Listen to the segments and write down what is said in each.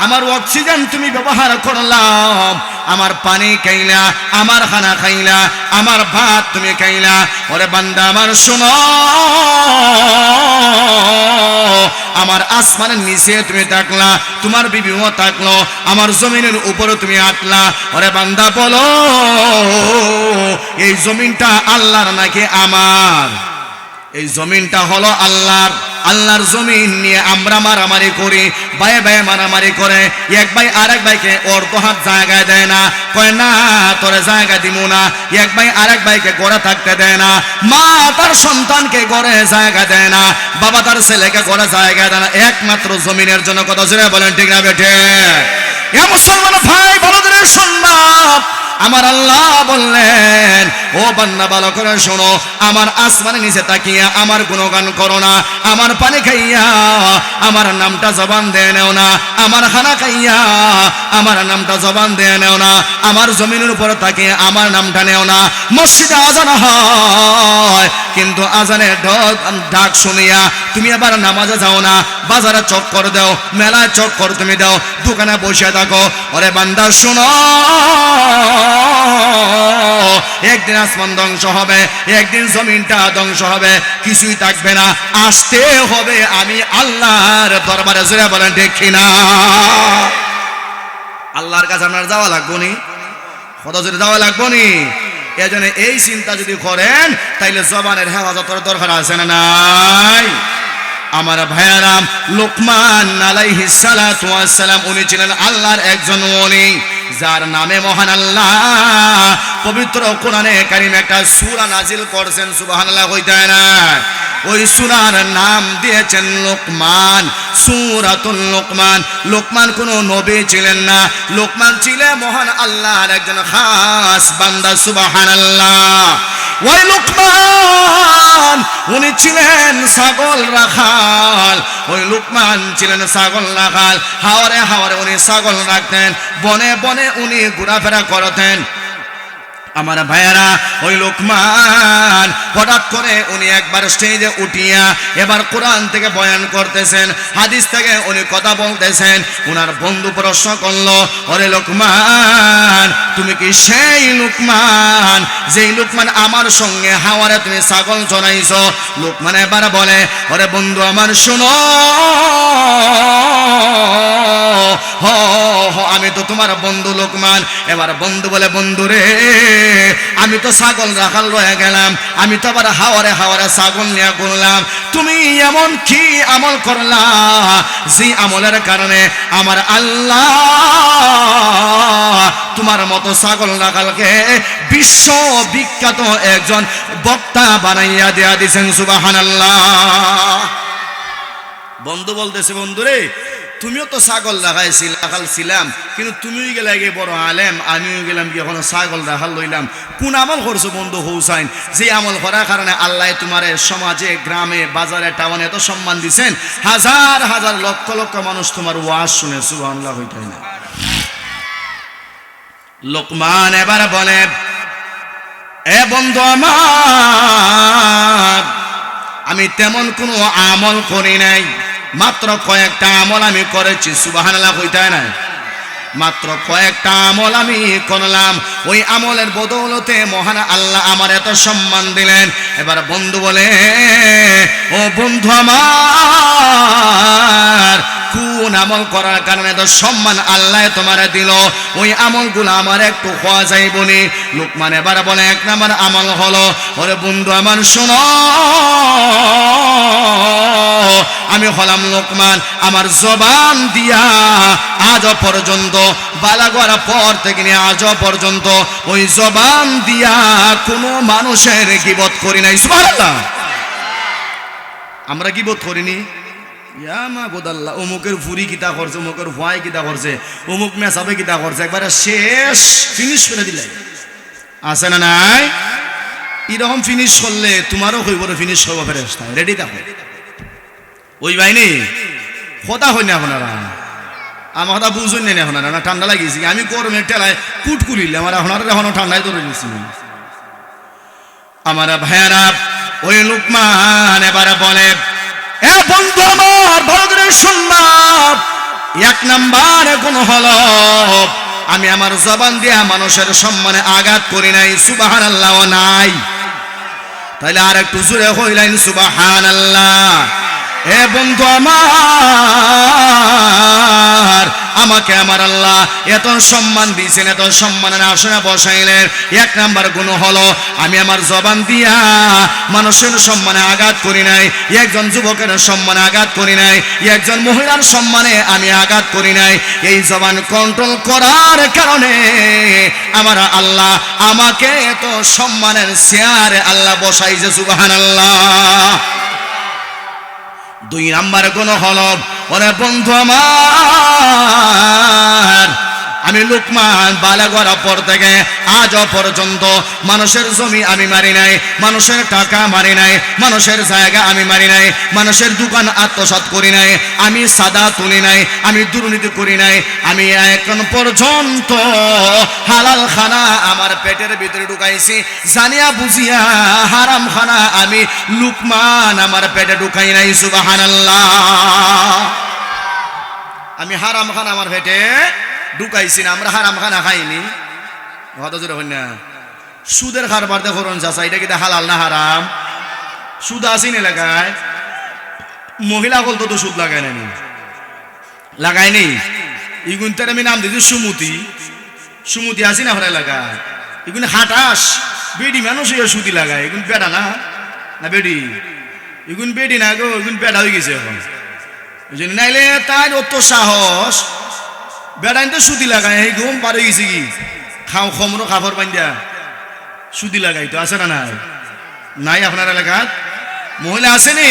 আমার অক্সিজেন তুমি ব্যবহার করলাম, আমার পানি খাইলা, আমার খানা খাইলা, আমার ভাত তুমি খাইলা। ওরে বান্দা আমার শোনো, আমার আসমানের নিচে তুমি থাকলা, তোমার বিবিও থাকলো, আমার জমিনের উপরে তুমি আটলা। ওরে বান্দা বলো, এই জমিনটা আল্লাহর নাকি আমার? এই জমিনটা হলো আল্লাহর। আল্লাহর জমিন নিয়ে আমরা মারামারি করি, ভাইয়ে ভাইয়ে মারামারি করে, এক ভাই আরেক ভাইকে অর্ধ হাত জায়গায় দেয় না, কয় না তোরে জায়গা দিব না। এক ভাই আরেক ভাইকে গড়ে থাকতে দেয় না, মা তার সন্তানকে গড়ে জায়গা দেয় না, বাবা তার ছেলেকে গড়ে জায়গা দেয় না, একমাত্র জমিনের জন্য। কথা জোরে বলেন ঠিক না বেঠে? এ মুসলমান ভাই বলদের সম্ভব, আমার আল্লাহ বললেন, ও বান্দা ভালো করে শোনো, আমার আসমানের নিচে তাকিয়া আমার গুণগান করো না, আমার পানি খাইয়া আমার নামটা জবান দিয়ে নেও না, আমার খানা খাইয়া আমার নামটা জবান দিয়ে নেও না, আমার জমিনের উপরে তাকিয়ে আমার নামটা নেও না। মসজিদে আজান হয়, কিন্তু আজানের ডাক শুনিয়া তুমি আবার নামাজে যাও না, বাজারে চক্কর দাও, মেলায় চক্কর তুমি দাও, দোকানে বসে থাকো। ওরে বান্দা শোনো, একদিন আসমান ধ্বংস হবে, একদিন জমিনটা ধ্বংস হবে, কিছুই থাকবে না, আসতে হবে আমি আল্লাহর দরবারে। জোরে বলেন ঠিক কিনা? আল্লাহর কাছে আপনার যাওয়া লাগবো নি? কত জোরে যাওয়া লাগবো নি? এজন্য এই চিন্তা যদি করেন, তাইলে জবানের হেফাজতের দরকার আছে না নাই? আমার ভাইয়ারাম, লোকমান আলাইহিস সালাতু ওয়াস সালাম উনি ছিলেন আল্লাহর একজন ওলি, যার নামে মহান আল্লাহ পবিত্র কোরআনে কারীমে একটা সূরা নাজিল করেছেন। সুবহানাল্লাহ কইতে না? ওই সূরার নাম দিয়েছেন লোকমান, সূরাতুল লোকমান। লোকমান কোনো নবী ছিলেন না, লোকমান ছিলেন মহান আল্লাহর একজন খাস বান্দা। সুবহানাল্লাহ। ওই লোকমান উনি ছিলেন ছাগল রাখাল, ওই লোকমান ছিলেন ছাগল রাখাল। হাওরে হাওরে উনি ছাগল রাখতেন, বনে বনে উনি ঘোরাফেরা করতেন। আমার ভাইয়েরা, ওই লোকমান হঠাৎ করে উনি একবার স্টেজে উঠিয়া এবার কোরআন থেকে বয়ান করতেছেন, হাদিস থেকে উনি কথা বলতেছেন। উনার বন্ধু প্রশ্ন করলো, ওরে লোকমান, তুমি কি সেই লোকমান যেই লোকমান আমার সঙ্গে হাওয়ারে তুমি ছাগল চড়াইছো? লোকমান এবার বলে, ওরে বন্ধু আমার শোনো, আমি তো তোমার বন্ধু লোকমান। এবার বন্ধু বলে, বন্ধু রে, আমি তো ছাগল রাখাল রয়ে গেলাম, আমি তো আবার হাওয়ারে হাওয়ারে ছাগল নিয়ে ঘুরলাম। তুমি এমন কি আমল করলা যে আমলের কারণে আমার আল্লাহ তোমার মতো ছাগল রাখালকে বিশ্ব বিখ্যাত একজন বক্তা বানাইয়া দেয়া দিয়েছেন? সুবহানাল্লাহ। বন্ধু বলতেছে, বন্ধু রে, তুমিও তো ছাগল রাখাল ছিলাম, কিন্তু তুমিও গেলে গিয়ে বড় আলেম, আমিও গেলাম গিয়ে এখন ছাগল রাখাল লইলাম। কোন আমল করছো বন্ধু হুসাইন, যে আমল করার কারণে আল্লাহ তোমার সমাজে, গ্রামে, বাজারে, টাউনে এত সম্মান দিচ্ছেন? হাজার হাজার লক্ষ লক্ষ মানুষ তোমার ওয়াজ শুনে। সুবহানাল্লাহ হইতে না? লোকমান এবার বলে, এ বন্ধু আমার, আমি তেমন কোনো আমল করি নাই, মাত্র কয়েকটা আমল আমি করেছি। সুবহানাল্লাহ কইতে না? মাত্র কয়েকটা আমল আমি করলাম, ওই আমলের বদৌলতে মহান আল্লাহ আমার এত সম্মান দিলেন। এবার বন্ধু বলে, ও বন্ধু আমার, কোন আমল করার কারণে এত সম্মান আল্লাহ তোমার দিল? ওই আমলগুলো আমার একটু হওয়া যাইবনি। লোকমান এবার বলে, এক নাম্বার আমল হলো, ওরে বন্ধু আমার শোনো, আমি হলাম লোকমান, আমার জবান দিয়া আজ পর্যন্ত, বালাগোয়ার পর থেকে নিয়ে আজ পর্যন্ত ওই জবান দিয়া কোনো মানুষের গীবত করি নাই। সুবহানাল্লাহ। আমরা গীবত করিনি? অমুকের ফুরি কিতা করছে, অমুকের ভয় কিতা করছে, অমুক মেসাবে কিতা করছে, একবারে শেষ ফিনিশ করে দিলে। আছে না নাই? এরকম ফিনিশ করলে তোমারও কইব ফিনিশ করবো, ফেরেশতা রেডি থাকো। ওই বাইনি কথা হয় না আপনারা, আমার কথা বুঝুন না এখন, না ঠান্ডা লাগিয়েছি, আমি গরমের টেলায় কুট কুলিলে আমার এখনো ঠান্ডায় ধরে নিয়েছি। আমার ভাইয়ারা, ওই লোকমান এবার বলে, এ বন্ধু আমার, ভালো করে শুনবা, এক নাম্বার গুণ হলো আমি আমার জবান দিয়ে মানুষের সম্মানে আঘাত করি নাই, সুবহানাল্লাহ নাই। তাইলে আর একটু জোরে হইলেন সুবহানাল্লাহ। এ বন্ধু আমার, আমাকে আমার আল্লাহ এত সম্মান দিয়েছেন, এত সম্মানের আসনে বসাইলেন। এক নাম্বার গুণ হলো আমি আমার জবান দিয়া মানুষের সম্মানে আঘাত করি নাই, একজন যুবকের সম্মানে আঘাত করি নাই, একজন মহিলার সম্মানে আমি আঘাত করি নাই। এই জবান কন্ট্রোল করার কারণে আমার আল্লাহ আমাকে এত সম্মানের চেয়ারে আল্লাহ বসাইছে, সুবহানাল্লাহ। দুই নাম্বার গুণ হলো ওরে বন্ধু আমার, আমি লুকমান বালেগ হওয়ার পর থেকে আজ পর্যন্ত মানুষের জমি আমি মারি নাই, মানুষের টাকা মারি নাই, মানুষের জায়গা আমি মারি নাই, মানুষের দোকান আত্মসাৎ করি নাই, আমি সাদা তুলি নাই, আমি দুর্নীতি করি নাই, আমি এখন পর্যন্ত হালাল খানা আমার পেটের ভিতরে ঢুকাইছি, জানিয়া বুঝিয়া হারাম খানা আমি লুকমান আমার পেটে ঢুকাই নাই, সুবহানাল্লাহ। আমি হারাম খানা আমার পেটে ঢুকাইছি না, আমরা হারাম খানা খাইনি। কথা জোরে হই না। সুদের কারবার দেখো চাচা, এটা কি হালাল না হারাম? সুদ আসিন এলাকায়, মহিলা বলতো তো সুদ লাগায় নানি, লাগায়নি। ইগুন তার আমি নাম দিয়েছি সুমতি, সুমতি আসি না আমার এলাকায়। এগুন হাটাস বেডি মানুষ সুতি লাগায়, এগুন বেড়া না, না বেডি, এগুন বেডি না গো, এগুন বেড়া হয়ে গেছে এখন। নাইলে তাই অত সাহস বেড়াইন তো সুতি লাগাই, এই ঘুম পার হয়ে গেছে কি খাও খমরো খাবার বান্ধা সুতি লাগাই তো আছে না নাই? নাই আপনার এলাকাত মহিলা আসেনি?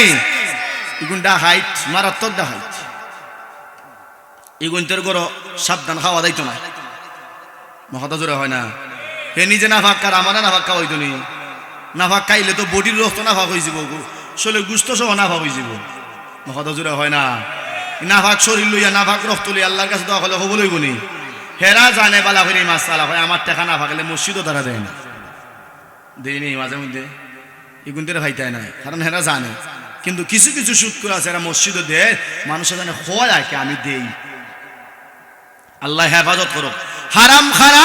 এগুন ডাহাইট, মারাত্মক ডাহাইট। এগুন তোর গরো সাবধান খাওয়া দায়িত্ব না, কথা জোরে হয় না। হে নিজে না ভাগ কার, আমার না ভাগ খাওয়া হইতো নি। না ভাগ খাইলে তো বডির রক্ত না ভাগ হয়ে যাব, শরীরে গুস্ত সহ না ভাগ হয়ে যাব, কথা জোরে হয় না। নাভাগ শরীর লইয়া নাভাগ রক্ত লইয়া আল্লাহর কাছে দোয়া করলে হবো লইব নি? হেরা জানে বালা করে মাছ চালা হয়, আমার টাকা না ভাগলে মসজিদও তারা দেয় না, দেয় নেই মাঝে মধ্যে এগুনদের ভাইতায় নাই, কারণ হেরা জানে। কিন্তু কিছু কিছু সুদ করে আছে এরা মসজিদও দেয়, মানুষের জানে হয় আর কি আমি দেই। আল্লাহ হেফাজত করো, হারাম খানা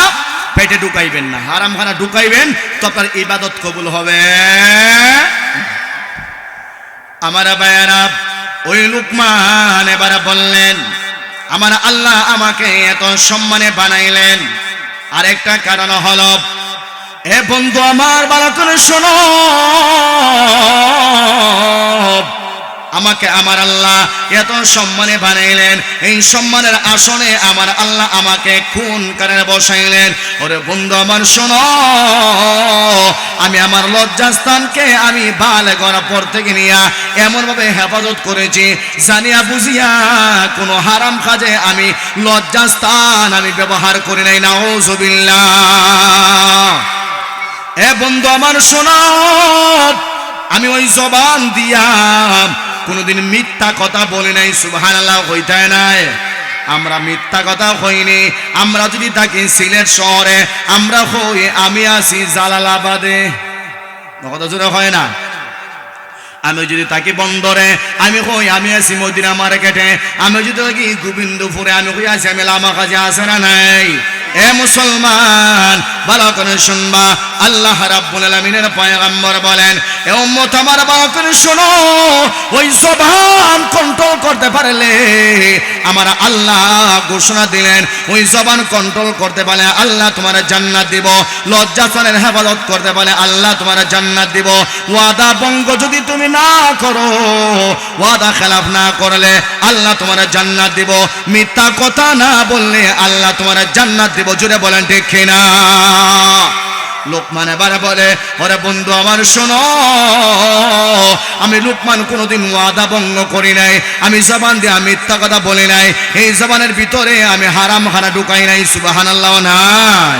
পেটে ঢুকাইবেন না, হারাম খানা ঢুকাইবেন তো আপনার ইবাদত কবুল হবে। আমার ভাইয়েরা, ওই লুকমান এবারে বললেন আমার আল্লাহ আমাকে এত সম্মানে বানাইলেন আরেকটা কারণ হলো, এ বন্ধু আমার ভালো করে শোনো, আমাকে আমার আল্লাহ এত সম্মানে বানাইলেন, এই সম্মানের আসনে আমার আল্লাহ আমাকে খুন করে বসাইলেন। ওরে বন্ধু আমার শোনো, আমি আমার লজ্জাস্থানকে আমি বালেগ হওয়ার পর থেকে নিয়ে এমন ভাবে হেফাজত করেছি, জানিয়া বুঝিয়া কোনো হারাম কাজে আমি লজ্জাস্থান আমি ব্যবহার করি নাই, নাউযুবিল্লাহ। এ বন্ধু আমার শোনো, আমি ওই জবান দিয়া কোনদিন মিথ্যা কথা বলি নাই, সুবহানাল্লাহ হইতে নাই। আমরা মিথ্যা কথা হইনি। আমরা যদি থাকি সিলেট শহরে, আমরা হই আমি আছি জালালাবাদে, কথা জোরে হয় না। আমি যদি থাকি বন্দরে, আমি হই আমি আছি মদিনা মার্কেটে। আমি যদি থাকি গোবিন্দপুরে, আমি হই আছি আমি লামা কাজে, আছে না নাই? এ মুসলমান ভালো করে শুনবা, আল্লাহ রাব্বুল আলামিনের পয়গম্বর বলেন, এ উম্মত আমার ভালো করে শোনো, ওই জবান কন্ট্রোল করতে পারলে আমার আল্লাহ ঘোষণা দিলেন, ওই জবান কন্ট্রোল করতে পারলে আল্লাহ তোমার জান্নাত দিব, লজ্জাস্থানের হেফাজত করতে পারলে আল্লাহ তোমার জান্নাত দিব। ওয়াদা ভঙ্গ যদি তুমি না করো, ওয়াদা খেলাফ না করলে আল্লাহ তোমার জান্নাত দিব, মিথ্যা কথা না বললে আল্লাহ তোমার জান্নাত দিব। জুড়ে বলেন ঠিক কিনা? লোকমান এবারে বলে, ওরে বন্ধু আমার শোনো, আমি লোকমান কোনোদিন ওয়াদা ভঙ্গ করি নাই, আমি জবান দিয়ে মিথ্যা কথা বলি নাই, এই জবানের ভিতরে আমি হারাম খানা ঢুকাই নাই, সুবহানাল্লাহ নাই।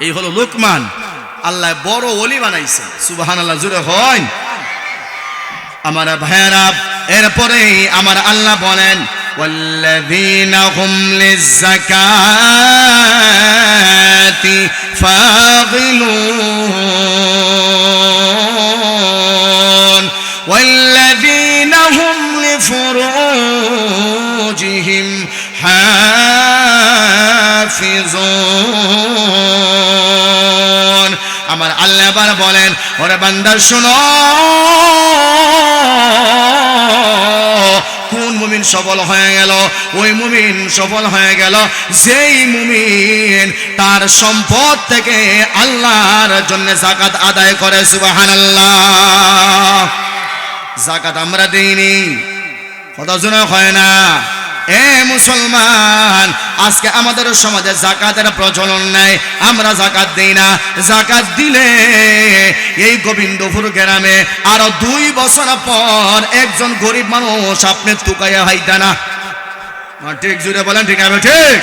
এই হলো লোকমান, আল্লাহ বড় ওলি বানাইছে, সুবহানাল্লাহ জুড়ে হয়। আমার ভাইয়েরা, এরপরে আমার আল্লাহ বলেন, والذين هم للزكاة فاعلون والذين هم لفروجهم ফুরুজিহিম হাফিজুন। আমার আল্লাহ এবার বলেন, ওরে বান্দা শোনো, কোন মুমিন সফল হয়ে গেল? ওই মুমিন সফল হয়ে গেল যেই মুমিন তার সম্পদ থেকে আল্লাহর জন্য যাকাত আদায় করে। সুবহানাল্লাহ। যাকাত আমরা দেইনি, কথা শোনা হয় না। এ মুসলমান, আজকে আমাদের সমাজে যাকাতের প্রচলন নাই, আমরা যাকাত দেই না। যাকাত দিলে এই গোবিন্দপুর গ্রামে আরো 2 বছর পর একজন গরিব মানুষ আপনি তুকাইয়া হাইতা না। ঠিক জুড়ে বলেন, ঠিক আছে? ঠিক।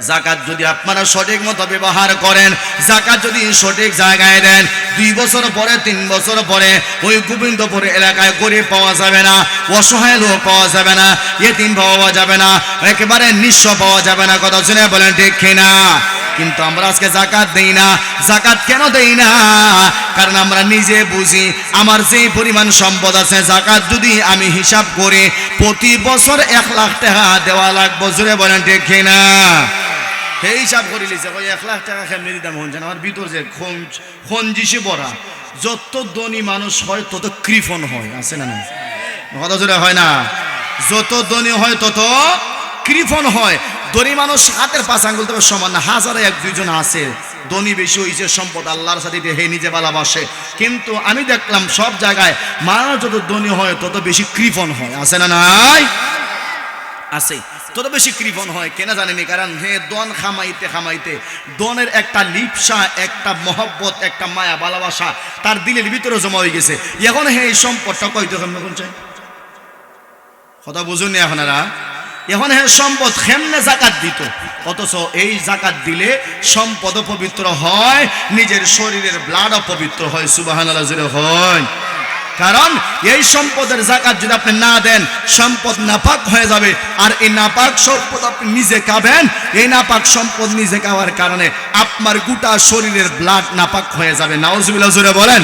যাকাত যদি আপনারা সঠিক মতো ব্যবহার করেন, যাকাত যদি সঠিক জায়গায় দেন, 2 বছর পরে 3 বছর পরে ওই গোবিন্দপুর এলাকায় গরিব পাওয়া যাবে না, অসহায় লোক পাওয়া যাবে না, ইতিম পাওয়া যাবে না, একেবারে নিঃস্ব পাওয়া যাবে না। কথা শুনে বলেন ঠিক কিনা? কিন্তু আমরা আজকে যাকাত দেই না। যাকাত কেন দেই না? কারণ আমরা নিজে বুঝি আমার যে পরিমাণ সম্পদ আছে, যাকাত যদি আমি হিসাব করি প্রতি বছর 1 লাখ টাকা দেওয়া লাগবে। জোরে বলেন ঠিক কিনা? সেই হিসাব করে লিছে, ওই 1 লাখ টাকা কেমনি দিতাম হন? আমার ভিতর যে খঞ্জিসে ভরা। যত ধনী মানুষ হয় তত কৃপণ হয়, আছে না? কথা জোরে হয় না? যত ধনী হয় তত কৃপণ হয়। ধনী মানুষ হাতের 5 আঙ্গুল তবে সমান না, হাজারে 1-2 জন আছে। ধনী বেশি হয়েছে, সম্পদ আল্লাহর সাথে হে নিজে ভালোবাসে। কিন্তু আমি দেখলাম সব জায়গায় মানুষ যত ধনী হয় তত বেশি কৃপণ হয়, আছে না? নাই আছে, তত বেশি কৃপণ হয়। কেন জানেনি? কারণ হে দন খামাইতে খামাইতে দনের একটা লিপসা, একটা মহব্বত, একটা মায়া ভালোবাসা তার দিলের ভিতরে জমা হয়ে গেছে। এখন হে এই সম্পদটা কইতে কেমন চাই? কথা বুঝুন আপনারা? এখন হে সম্পদ কেমনে যাকাত দিত, অথচ এই যাকাত দিলে সম্পদ পবিত্র হয়, নিজের শরীরের ব্লাডও পবিত্র হয়। সুবহানাল্লাহ জোরে হয়। কারণ এই সম্পদের যাকাত যদি আপনি না দেন, সম্পদ নাপাক হয়ে যাবে। আর এই নাপাক সম্পদ আপনি নিজে খাবেন, এই নাপাক সম্পদ নিজে খাওয়ার কারণে আপনার গোটা শরীরের ব্লাড নাপাক হয়ে যাবে। নাউজুবিল্লাহ জোরে বলেন।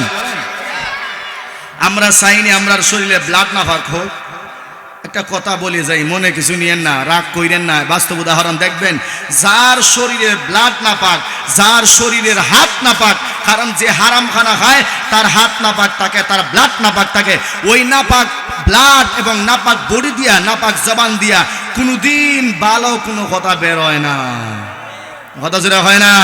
আমরা চাইনি আমরার শরীরে ব্লাড নাপাক হোক। একটা কথা বলে যাই, মনে কিছু নিয়েন না, রাগ কইরেন না। বাস্তব উদাহরণ দেখবেন, যার শরীরের ব্লাড নাপাক, যার শরীরের হাত নাপাক, কারণ যে হারাম খানা খায় তার হাত নাপাক থাকে, তার ব্লাড নাপাক থাকে। ওই নাপাক ব্লাড এবং নাপাক বডি দিয়া, নাপাক জবান দিয়া কোনোদিন ভালো কোনো কথা বের হয় না। কথা যেটা হয় না,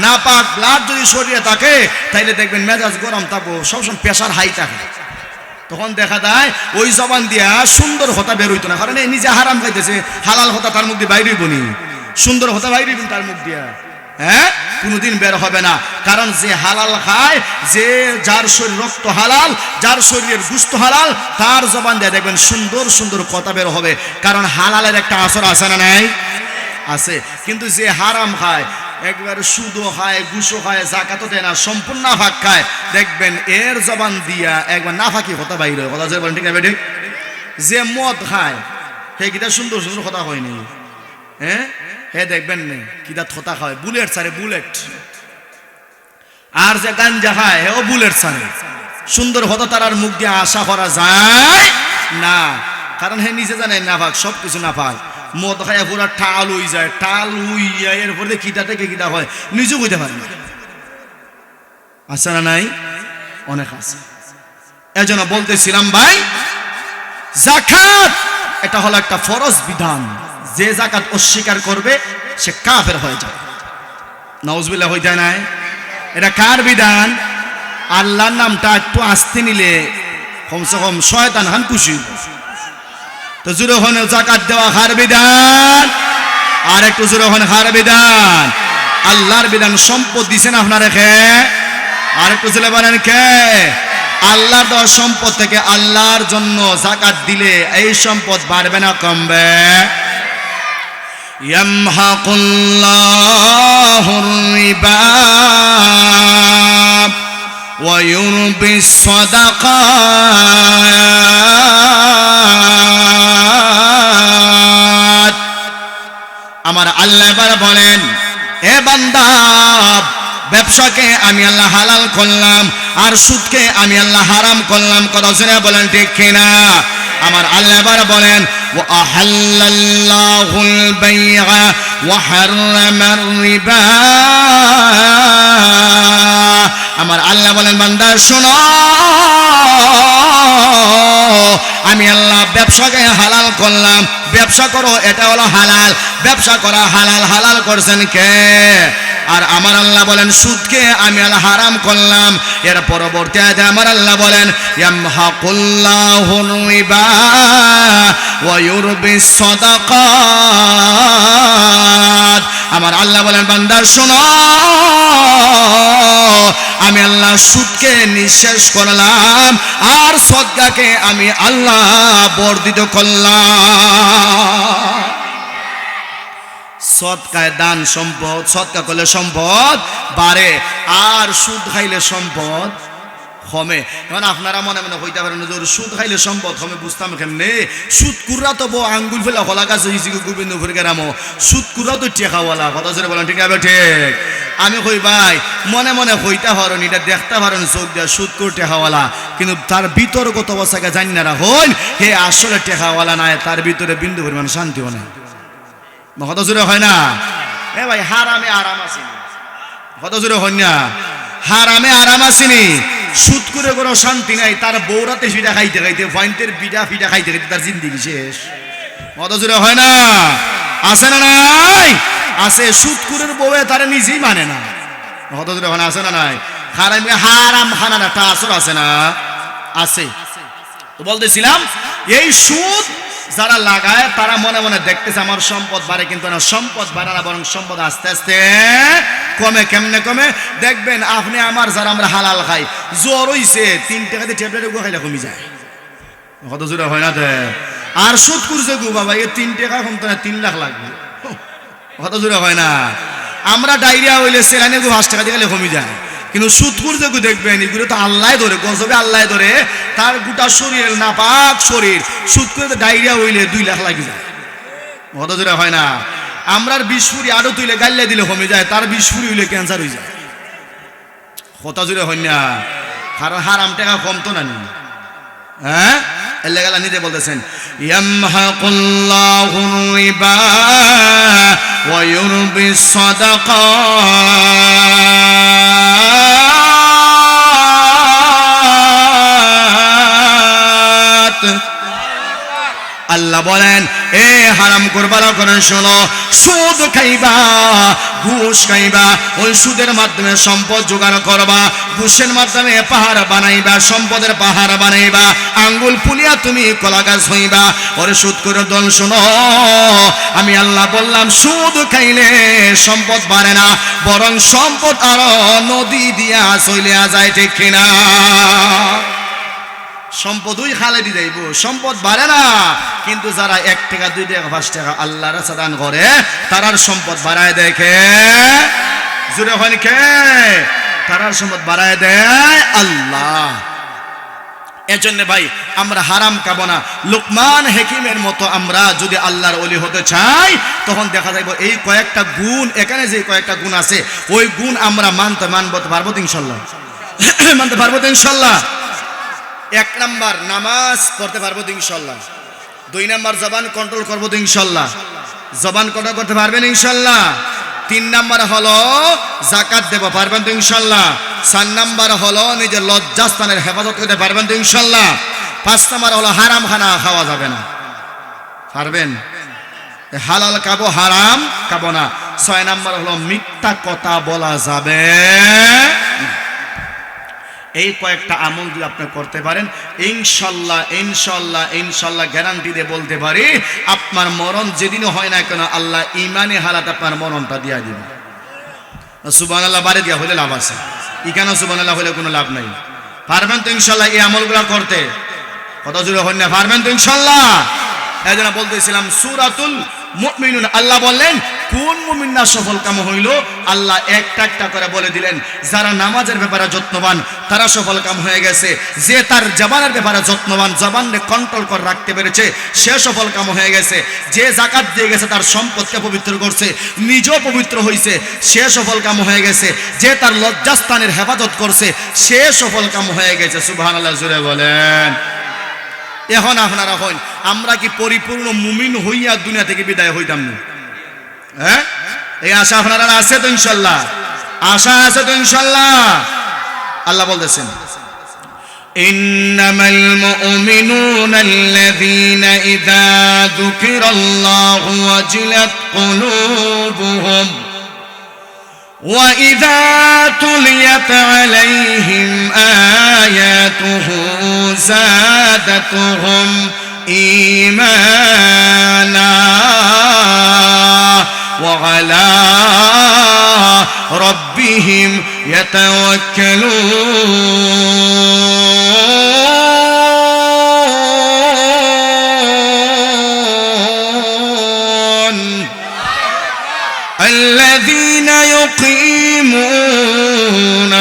নাপাক ব্লাড যদি শরীরে থাকে তাইলে দেখবেন মেজাজ গরম থাকবো, সবসময় প্রেশার হাই থাকে। তখন দেখা যায় ওই জবান দিয়া সুন্দর কথা বের হইতো না, কারণ এই নিজে হারাম খাইতেছে। হালাল কথা তার মুখ দিয়ে বাইরে বনি, সুন্দর কথা বাইরে তার মুখ দিয়া, হ্যাঁ, কোনোদিন বের হবে না। কারণ যে হালাল খায়, যে যার শরীর রক্ত হালাল, যার শরীরের গুস্ত হালাল, তার জবান দিয়ে দেখবেন সুন্দর সুন্দর কথা বের হবে। কারণ হালালের একটা আসর আছে না? নাই আছে। কিন্তু যে হারাম খায়, একবার সুদও খায়, ঘুষও খায়, যাকাতও দেয় না, সম্পূর্ণ নাফাক খায়, দেখবেন এর জবান দিয়া একবার নাফাকি কথা বাইরে হয়। কথা বলেন ঠিক না? ঠিক। যে মদ খায় হে কিটা সুন্দর সুন্দর কথা হয়নি, হ্যাঁ, হে দেখবেন না কিটা থতা খায়, বুলেট ছাড়ে, বুলেট। আর যে গাঞ্জা খায় হেও বুলেট ছাড়ে, সুন্দর কথা তার আর মুখ দিয়ে আশা করা যায় না। কারণ হে নিজে জানে নাফাক, সব কিছু নাফাক। মদ খায় পুরা টাল হয়ে যায়, টাল হইয়া এরপরে কিটা থেকে কিটা হয় নিজে কইতে পারে না। আছে না? নাই, অনেক আছে। এজন্য বলতেছিলাম ভাই, যাকাত এটা হলো একটা ফরজ বিধান। যে যাকাত অস্বীকার করবে সে কাফের হয়ে যায়। নাউজুবিল্লাহ হয়ে যায় না? এটা কার বিধান? আল্লাহর নামটা একটু আস্তে নিলে কমসে কম শয়তান হান খুশি। তো জোরে হন যাকাত দেওয়া কার বিধান? আর একটু জোরে হন কার বিধান? আল্লাহর বিধান। সম্পদ দিছেন আপনারা কে? আর একটু জোরে বলেন কে? আল্লাহর দেওয়া সম্পদ থেকে আল্লাহর জন্য যাকাত দিলে এই সম্পদ বাড়বে না কমবে? ইয়ামহাকুল্লাহুর রিবা ওয়া ইউরবিস সাদাকাত। আমার আল্লাহ এবার বলেন, এ বান্দা, ব্যবসাকে আমি আল্লাহ হালাল করলাম আর সুদকে আমি আল্লাহ হারাম করলাম। কথা শুনে বলেন ঠিক কিনা? আমার আল্লাহ এবার বলেন ওয়া আহাল্লাল্লাহুল বাই'a ওয়া হাররামার রিবা। আমার আল্লাহ বলেন বান্দা শোনো, আমি আল্লাহ ব্যবসাকে হালাল করলাম, ব্যবসা করো এটা হলো হালাল, ব্যবসা করা হালাল। হালাল করছেন কে? আর আমার আল্লাহ বলেন সুদকে আমি আল্লাহ হারাম করলাম। এর পরবর্তী আয়াতে আমার আল্লাহ বলেন ইয়ামহাকুল্লাহুর রিবা ওয়া ইউরবিস সাদাকাত। আমার আল্লাহ বলেন বান্দা শোনো, আমি আল্লাহ সুদকে নিঃশেষ করলাম আর সদকাকে আমি আল্লাহ বর্ধিত করলাম। সদকায় দান সম্পদ, সদকা করলে সম্পদ বাড়ে আর সুদ খাইলে সম্পদ কমে। এখন আপনারা মনে মনে হইতে পারেন যে সুদ খাইলে সম্পদ কমে, বুঝতাম কেমনে? সুদ কুড়া তো বউ আঙ্গুল ফেলা হলা গাছে গোবিন্দ ফুরে গেরামো, সুদ কুড়া তো টেকাওয়ালা। কথা জোরে বলেন ঠিক আছে? ঠিক। আমি কই ভাই মনে মনে হইতে পারেন, এটা দেখতে পারেন চোখ দিয়া সুদ করে টেকাওয়ালা, কিন্তু তার বিতর্কত অবস্থাকে জানি না হইন হে আসলে টেকাওয়ালা নাই, তার ভিতরে বিন্দু পরিমাণ শান্তিও নাই। কত জোরে হয় না? এ ভাই হারামে আরাম আসেনি। কত জোরে হয় না? হারামে আরাম আসেনি। সুদ করে কোনো শান্তি নাই, তার বৌরাতে ফিটা খাইতে খাইতে পয়েন্টের বিটা ফিটা খাইতে খাইতে তার জিন্দিগি শেষ। কত জোরে হয় না? আছে না নাই? আছে। সুদ করে বউয়ে তারা নিজেই মানে না। কত জোরে হয় না? আছে না নাই? হারামে হারাম খানার একটা আসর আছে না? আছে। তো বলতেছিলাম এই সুদ যারা লাগায় তারা মনে মনে দেখতেছে আমার সম্পদ বাড়ে, কিন্তু না, সম্পদ বাড়ে না, বরং সম্পদ আস্তে আস্তে কমে। কেমনে কমে? দেখবেন আপনি আমার যারা আমরা হালাল খাই, জ্বর হইছে 3 টাকাতে ট্যাবলেট খাইলে কমে যায়। কত জোরে হয় না? আর সুদ করছে গো বাবা, 3 টাকা কমতো না 3 লাখ লাগবে। কত জোরে হয় না? আমরা ডায়রিয়া হইলে সেলাইনে 5 টাকা দিয়ে গেলে কমে যায়, কিন্তু সুদকুর যে দেখবেন এগুলো তো আল্লাহ ধরে, গজবে আল্লাহ ধরে, তার গোটা শরীর নাপাক শরীর। সুদকুরে তো ডায়রিয়া হইলে 2 লাখ লাগি যায়। কত জোরে হয় না? আমরার বিস্ফুরি আরো তুইলে গাল্লে দিলে কমে যায়, তার বিস্ফুরি হইলে ক্যান্সার হয়ে যায়। কত জোরে হয় না? কারণ হারাম টাকা কমতো না নি। হ্যাঁ, এর লেগালা নিজে বলতেছেন ইয়ামহাকুল্লাহুর রিবা ওয়া ইউরবিস সাদাকাত। আল্লাহ বলেন এ হারাম করবালা করেন শোনো, সুদ খাইবা, ঘুষ খাইবা, ওই সুদের মাধ্যমে সম্পদ জোগাড় করবা, ঘুষের মাধ্যমে পাহাড় বানাইবা, সম্পদের পাহাড় বানাইবা, আঙ্গুল পুলিয়া তুমি কলা গাছ হইবা। ওরে সুদ করে দল শোনো, আমি আল্লাহ বললাম সুদ খাইলে সম্পদ বাড়ে না, বরং সম্পদ আরো নদী দিয়া চলিয়া যায়। ঠিক কিনা? সম্পদই খালে দি যাইব, সম্পদ বাড়ে না। কিন্তু যারা 1 টাকা 2 টাকা 5 টাকা আল্লাহর রাস্তায় দান করে তারার সম্পদ বাড়ায় দেখে। জোরে হয় কে? তারার সম্পদ বাড়ায় দেয় আল্লাহ। এজন্য ভাই আমরা হারাম খাবো না। লুকমান হাকিমের মতো আমরা যদি আল্লাহর ওলি হতে চাই, তখন দেখা যাইব এই কয়েকটা গুণ, এখানে যে কয়েকটা গুণ আছে ওই গুণ আমরা মানবো পারবো তো ইনশাল্লাহ। মানতে পারবো তো ইনশাল্লাহ। 1 নাম্বার নামাজ পড়তে পারবো তো ইনশাল্লাহ। 2 নাম্বার জবান কন্ট্রোল করবো তো ইনশাল্লাহ। জবান কন্ট্রোল করতে পারবেন ইনশাল্লাহ। 3 নাম্বার হলো যাকাত দেব, পারবেন তো ইনশাল্লাহ। 4 নাম্বার হলো নিজের লজ্জাস্থানের হেফাজত করতে পারবেন তো ইনশাল্লাহ। 5 নাম্বার হলো হারাম খানা খাওয়া যাবে না, পারবেন? হালাল খাবো, হারাম খাবো না। 6 নাম্বার হলো মিথ্যা কথা বলা যাবে না। এই কয়েকটা আমল যদি আপনি করতে পারেন ইনশাল্লাহ ইনশাল্লাহ ইনশাল্লাহ গ্যারান্টি দিয়ে বলতে পারি আপনার মরণ যেদিনও হয় না কেন আল্লাহ ইমানে হালাত আপনার মরণটা দিয়া দিবে। সুবহানাল্লাহ বাড়ি দিয়া হলে লাভ আছে, ইখানে সুবহানাল্লাহ হলে কোনো লাভ নাই। পারবেন তো ইনশাল্লাহ এই আমলগুলো করতে? কত জোরে হন না? পারবেন তো ইনশাল্লাহ? এই জন্য বলতেছিলাম সূরাতুল মুমিনুন আল্লাহ বললেন কোন মুমিনরা সফল কাম হইল, আল্লাহ একটা একটা করে বলে দিলেন। যারা নামাজের ব্যাপারে যত্নবান তারা সফল কাম হয়ে গেছে, যে তার জবানের ব্যাপারে যত্নবান, জবানকে কন্ট্রোল করে রাখতে পেরেছে সে সফল কাম হয়ে গেছে, যে যাকাত দিয়ে গেছে তার সম্পদকে পবিত্র করছে, নিজেও পবিত্র হয়েছে সে সফল কাম হয়ে গেছে, যে তার লজ্জাস্থানের হেফাজত করছে সে সফল কাম হয়ে গেছে। সুবহানাল্লাহ জোরে বলেন। এখন আপনারা হন, আমরা কি পরিপূর্ণ মুমিন হইয়া দুনিয়া থেকে বিদায় হইতাম না? হ্যাঁ, এই আশা আপনারা আছে তো ইনশাল্লাহ? আশা আছে তো ইনশাল্লাহ? আল্লাহ বলতেছেন, ইন্নামাল মুমিনুনা আল্লাযীনা ইযা যুকিরাল্লাহু ওয়াজিলাত কুলুবুহুম ওয়া ইযা তুলিয়াত আলাইহিম আয়াতুহু যাদাতুহুম ঈমানা ওয়া আলা রাব্বিহিম ইয়াতাওয়াক্কালুন الذين يقيمون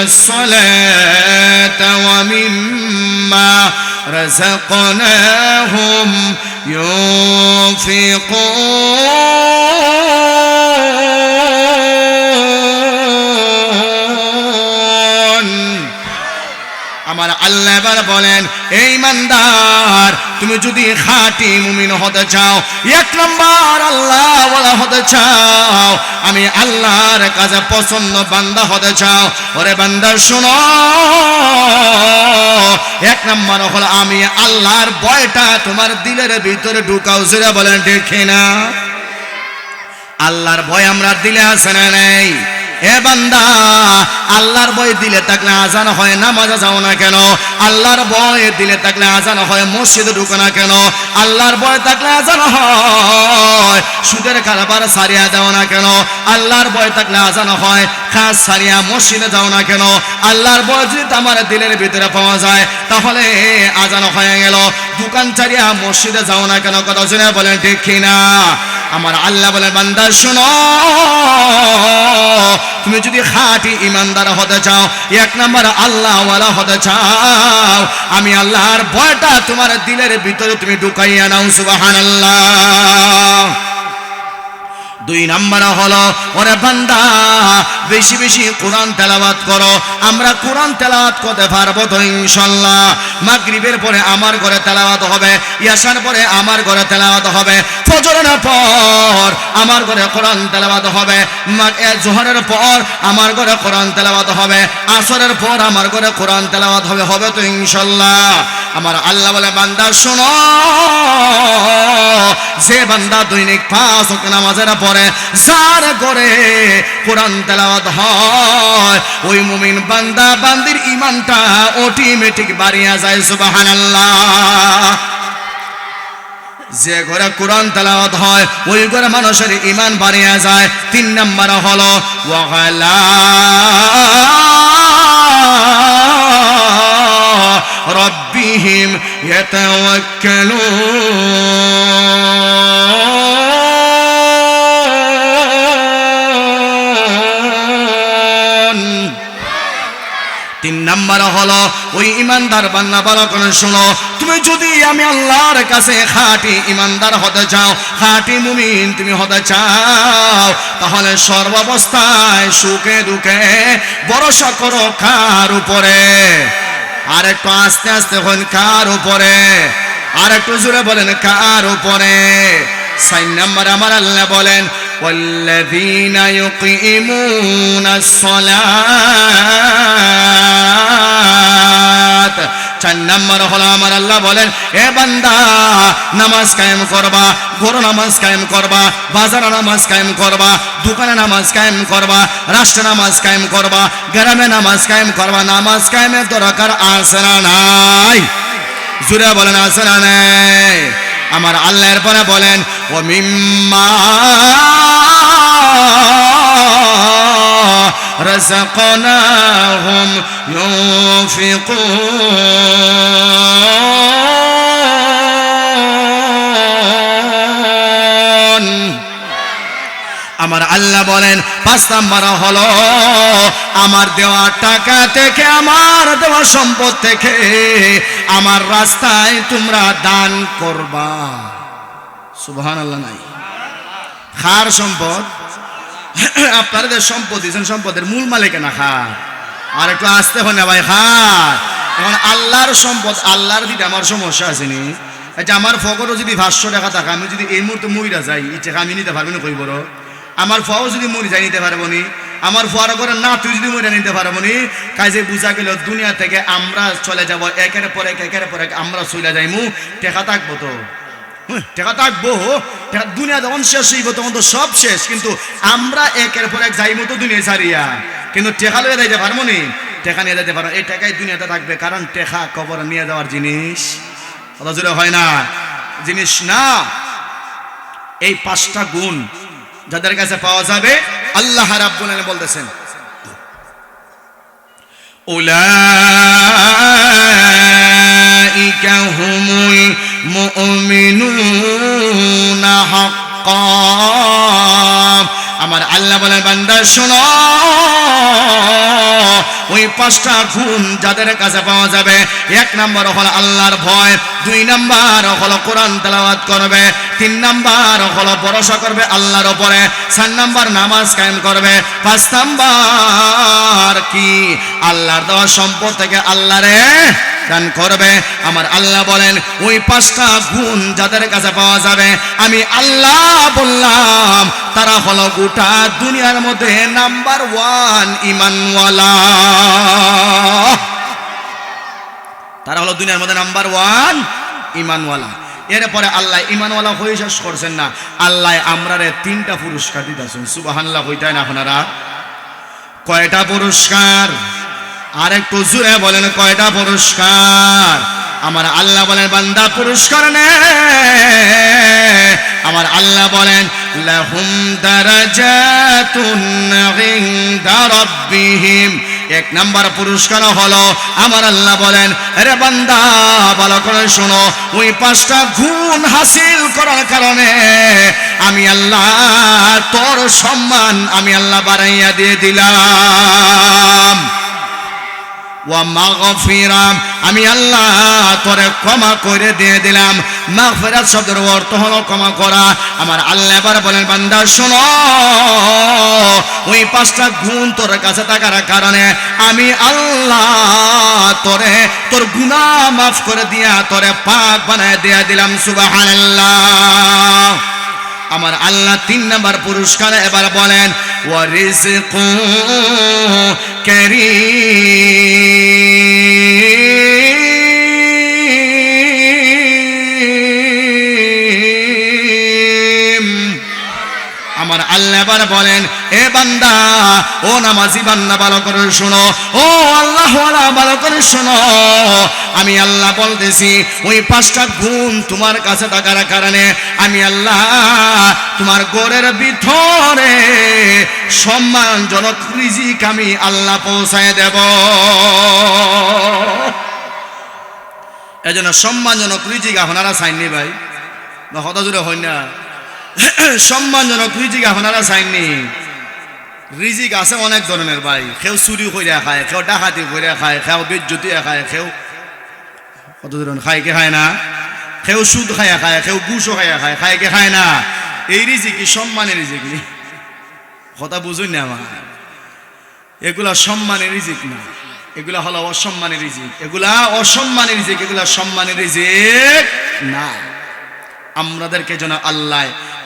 الصلاة ومما رزقناهم ينفقون আমার আল্লাহ এবার বলেন, এই ইমানদার, তুমি যদি খাঁটি মুমিন হতে চাও, এক নম্বর আল্লাহ ওয়ালা হতে চাও, আমি আল্লাহর কাছে পছন্দ বান্দা হতে চাও, ওরে বান্দা শোনো, এক নম্বর হলো আমি আল্লাহর ভয়টা তোমার দিলের ভিতরে ঢুকাও। জোরে বলেন ঠিক না? আল্লাহর ভয় আমরা দিলে আছে না নেই? এ বান্দা, আল্লাহর ভয় দিলে থাকলে আজান হয় নামাজে যাও না কেন? আল্লাহর ভয় দিলে থাকলে আজান হয় মসজিদে ঢুকো না কেন? আল্লাহর ভয় থাকলে আজান হয় সুদের কারবার সারিয়া দাও না কেন? আল্লাহর ভয় থাকলে আজান হয় কাজ সারিয়া মসজিদে যাও না কেন? আল্লাহর ভয় যদি আমার দিলের ভিতরে পাওয়া যায় তাহলে আজান হয়ে গেল, দোকান ছাড়িয়া মসজিদে যাও না কেন? কথা শুনে বলেন ঠিক কিনা? আমার আল্লাহ বলে, বান্দা শোনো, তুমি যদি খাঁটি ইমানদার হতে চাও, এক নম্বর আল্লাহ ওয়ালা হতে চাও, আমি আল্লাহর ভয়টা তোমার দিলের ভিতরে তুমি ঢুকাইয়া নাও। সুবহানাল্লাহ। দুই নম্বর হলো, ওরে বান্দা, বেশি বেশি কোরআন তেলাওয়াত করো। আমরা কোরআন তেলাওয়াত করতে পারবো তো ইনশাআল্লাহ? মাগরিবের পরে আমার ঘরে তেলাওয়াত হবে, ইয়াশার পরে আমার ঘরে তেলাওয়াত হবে, ফজরের পর আমার ঘরে কোরআন তেলাওয়াত হবে, জোহরের পর আমার ঘরে কোরআন তেলাওয়াত হবে, আসরের পর আমার ঘরে কোরআন তেলাওয়াত হবে। হবে তো ইনশাআল্লাহ? আমার আল্লাহ বলে, বান্দা শোনো, যে বান্দা দৈনিক 5 ওয়াক্ত নামাজের পরে যার ঘরে কোরআন তেলাওয়াত হয়, ওই মুমিন বান্দা বান্দির ঈমানটা অটোমেটিক বাড়িয়া যায়। সুবহানাল্লাহ। যে ঘরে কোরআন তেলাওয়াত হয় ওই ঘরে মানুষের ঈমান বাড়িয়া যায়। 3 নম্বর হলো, ওয়ালা রাব্বিহিম ইয়াতাওয়াক্কালুন। 3 নম্বর হলো, ওই ইমানদার বান্দা ভালো করে শোনো, তুমি যদি আমি আল্লাহর কাছে খাঁটি ইমানদার হতে চাও, খাঁটি মুমিন তুমি হতে চাও, তাহলে সর্বাবস্থায় সুখে দুঃখে ভরসা করো কার উপরে? আর একটু আস্তে আস্তে বলেন, কার উপরে? আর একটু জোরে বলেন, কার উপরে? 4 নম্বর আমার আল্লাহ বলেন, ওয়াল্লাযীনা ইউকিমুনাস সালাত। 4 নম্বর হলো আমার আল্লাহ বলেন, এ বান্দা, নামাজ কায়েম করবা, ঘর নামাজ কায়েম করবা, বাজারে নামাজ কায়েম করবা, দোকানে নামাজ কায়েম করবা, রাষ্ট্রে নামাজ কায়েম করবা, গ্রামে নামাজ কায়েম করবা। নামাজ কায়েমের দরকার আছে না নাই? জোরে বলেন, আছে না নাই? আমার আল্লাহ এরপরে বলেন, ও মিম্মা রাযাকনাহুম ইউনফিকুন। আমার আল্লাহ বলেন, 5 নম্বর হলো, আমার দেওয়া টাকা থেকে, আমার দেওয়া সম্পদ থেকে আমার রাস্তায় তোমরা দান করবা। সুবহানাল্লাহ। নাই খার সম্পদ, আপনারা যে সম্পদ দিয়েছেন সম্পদের মূল মালিক না খার। আর একটু আসতে হয় না ভাই, খার। এখন আল্লাহর সম্পদ, আল্লাহর দিতে আমার সমস্যা আছে নি? আচ্ছা আমার ফকরও যদি 500 টাকা থাকে, আমি যদি এই মুহূর্তে মইরা যাই, এই টাকা আমি নিতে পারবো না? কই বড় আমার ফাও যদি মরি যাই নিতে পারবো নি? আমার ফুয়ার করে না তুই যদি মরে নিতে পারবো নি? কাজে বুঝা গেল দুনিয়া থেকে আমরা চলে যাব একের পর এক, একের পর এক আমরা চলে যাইমু। টাকা থাকবো তো, টাকা থাকবো, দুনিয়া যখন শেষ হইব তখন তো সব শেষ, কিন্তু আমরা একের পর এক যাইমু তো দুনিয়া ছাড়িয়া। কিন্তু টাকা লইয়া যাইতে পারবো নি? টাকা নিয়ে যেতে পারবো, এই টাকাই দুনিয়াতে থাকবে, কারণ টাকা কবর নিয়ে যাওয়ার জিনিস, কথা জোরে হয় না, জিনিস না। এই 5টা গুণ যাদের কাছে পাওয়া যাবে, আল্লাহ রাব্বুল আলামিন বলতেছেন উলাইকা হুমুল মুমিনুনা হাক্কান। আমার আল্লাহ বলেন বান্দা শোনো, ওই 5টা গুণ যাদের কাছে পাওয়া যাবে, 1 নাম্বার হলো আল্লাহর ভয়, 2 নাম্বার হলো কোরআন তেলাওয়াত করবে, 3 নাম্বার হলো ভরসা করবে আল্লাহর উপরে, 4 নাম্বার নামাজ কায়েম করবে, 5 নাম্বার কি আল্লাহর দেওয়া সম্পদ থেকে আল্লাহরে দান করবে। আমার আল্লাহ বলেন ওই 5টা গুণ যাদের কাছে পাওয়া যাবে, আমি আল্লাহ বললাম তারা হলো গোটা দুনিয়ার মধ্যে নাম্বার 1 ঈমানওয়ালা। তারা হলো দুনিয়ার মধ্যে নাম্বার 1 ঈমানওয়ালা। এরপরে আল্লাহ ঈমানওয়ালা হয়ে শেষ করছেন না, আল্লাহ আমরারে 3টা পুরস্কার দিতেছেন। সুবহানাল্লাহ কইতেন আপনারা? কয়টা পুরস্কার? আর একটু জোরে বলেন কয়টা পুরস্কার? আমার আল্লাহ বলেন বান্দা পুরস্কার নে। আমার আল্লাহ বলেন লাহুম দারাজাতুন ইনদা রাব্বিহিম। 1 নাম্বার পুরস্কার হলো, আমার আল্লাহ বলেন আরে বান্দা ভালো করে শোনো, ওই 5টা গুণ হাসিল করার কারণে আমি আল্লাহ তোর সম্মান আমি আল্লাহ বাড়াইয়া দিয়ে দিলাম। ওয়া মাগফিরা, আমি আল্লাহ তোরে ক্ষমা করে দিয়ে দিলাম। মাগফিরাত শব্দের অর্থ হলো ক্ষমা করা। আমার আল্লাহ এবার বলেন বান্দা শোনো, ওই 5টা গুণ তোর কাছে থাকার কারণে আমি আল্লাহ তোরে তোর গুনাহ মাফ করে দিয়া তোরে পাক বানায় দিয়ে দিলাম। সুবহানাল্লাহ। আমার আল্লাহ 3 নাম্বার পুরস্কার এবার বলেন ওয়া রিজকু কারীম। আমার আল্লাহ এবার বলেন এ বান্দা, ও নামাজি বান্দা ভালো করে শোনো, ও আল্লাহওয়ালা ভালো করে শোনো, আমি আল্লাহ বলতেছি ওই 5টা গুণ তোমার কাছে থাকার কারণে আমি আল্লাহ তোমার ঘরের ভিতরে সম্মানজনক রিজিক আমি আল্লাহ পৌঁছায় দেব। এজন্য সম্মানজনক রিজিক আপনারা চাইনি ভাই, না হতা জুড়ে হয় না? সম্মানজনক রিজিক আপনারা চাইনি? রিজিক আছে অনেক ধরনের ভাই, কেউ চুরি করে খায়, কেউ ডাকাতি করে খায়, কেউ বেজ্জতি খায়, কেউ কত ধরনের খায় কে খায় না, কেউ সুদ খায়া খায়, কেউ ঘুষও খায়া খায়, খায় কে খায় না? এই রিজিকি সম্মানের রিজিকি, কথা বুঝুন না আমার? এগুলা সম্মানের রিজিক না, এগুলা হলো অসম্মানের রিজিক। এগুলা অসম্মানের রিজিক, এগুলা সম্মানের রিজিক না। আমাদেরকে যেন আল্লাহ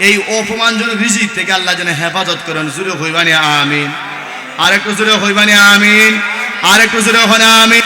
এই অপমানজনক রিজিক থেকে আল্লাহ যেন হেফাজত করেন। জোরে হইবানি আমিন। আরেকটু জোরে হইবানি আমিন। আরেকটু জোরে হইবানি আমিন।